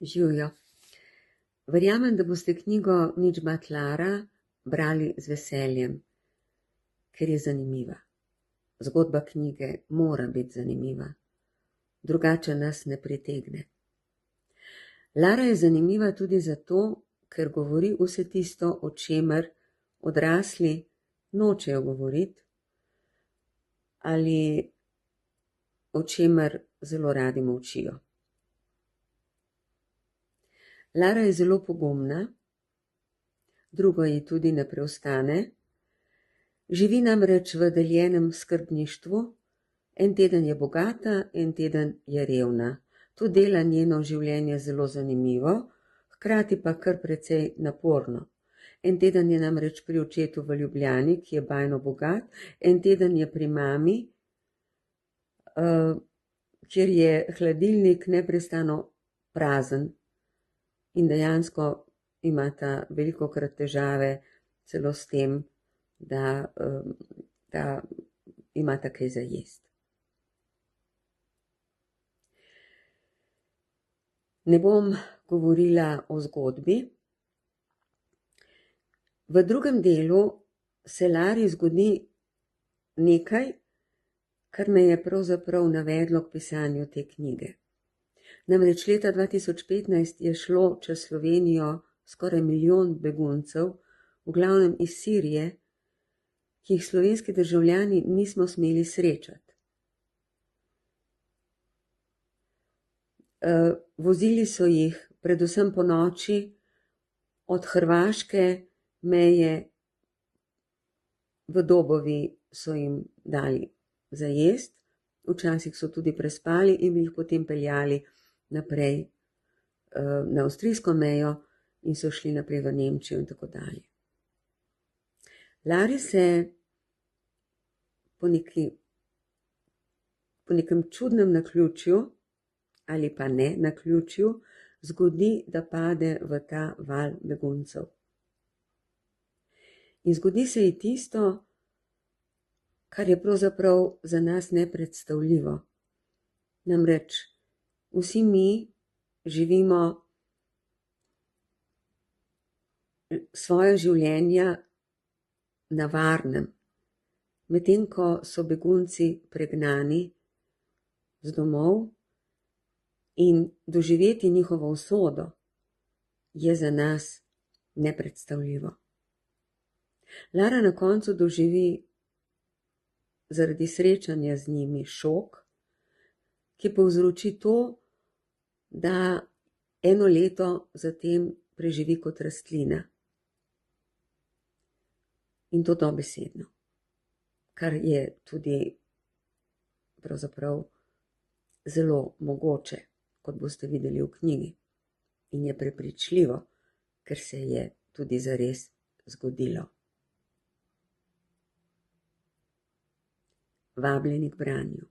Živjo. Verjamem, da boste knjigo Nič bat Lara brali z veseljem, ker je zanimiva. Zgodba knjige mora biti zanimiva, drugače nas ne pritegne. Lara je zanimiva tudi zato, ker govori vse tisto, o čemer odrasli nočejo govoriti ali o čemer zelo radi molčijo. Lara je zelo pogumna, drugo ji tudi ne preostane. Živi namreč v deljenem skrbništvu, en teden je bogata, en teden je revna. To dela njeno življenje zelo zanimivo, hkrati pa kar precej naporno. En teden je namreč pri očetu v Ljubljani, ki je bajno bogat, en teden je pri mami, kjer je hladilnik neprestano prazen in dejansko imata velikokrat težave celo s tem, da imata kaj za jesti. Ne bom govorila o zgodbi. V drugem delu se Lari zgodi nekaj, kar me je pravzaprav navedlo k pisanju te knjige. Namreč leta 2015 je šlo čez Slovenijo skoraj 1 milijon beguncev, v glavnem iz Sirije, ki jih slovenski državljani nismo smeli srečati. Vozili so jih predvsem po noči od hrvaške meje v Dobovi, so jim dali za jesti, včasih so tudi prespali in jih potem peljali naprej na avstrijsko mejo in so šli naprej v Nemčijo in tako dalje. Lari se po nekem čudnem naključju, ali pa ne naključju, zgodi, da pade v ta val beguncev. In zgodi se ji tisto, kar je pravzaprav za nas nepredstavljivo. Namreč vsi mi živimo svoje življenja na varnem, medtem ko so begunci pregnani z domov in doživeti njihovo usodo je za nas nepredstavljivo. Lara na koncu doživi zaradi srečanja z njimi šok, ki povzroči to, da 1 leto zatem preživi kot rastlina. In to dobesedno, kar je tudi pravzaprav zelo mogoče, kot boste videli v knjigi. In je prepričljivo, ker se je tudi zares zgodilo. Vabljeni k branju.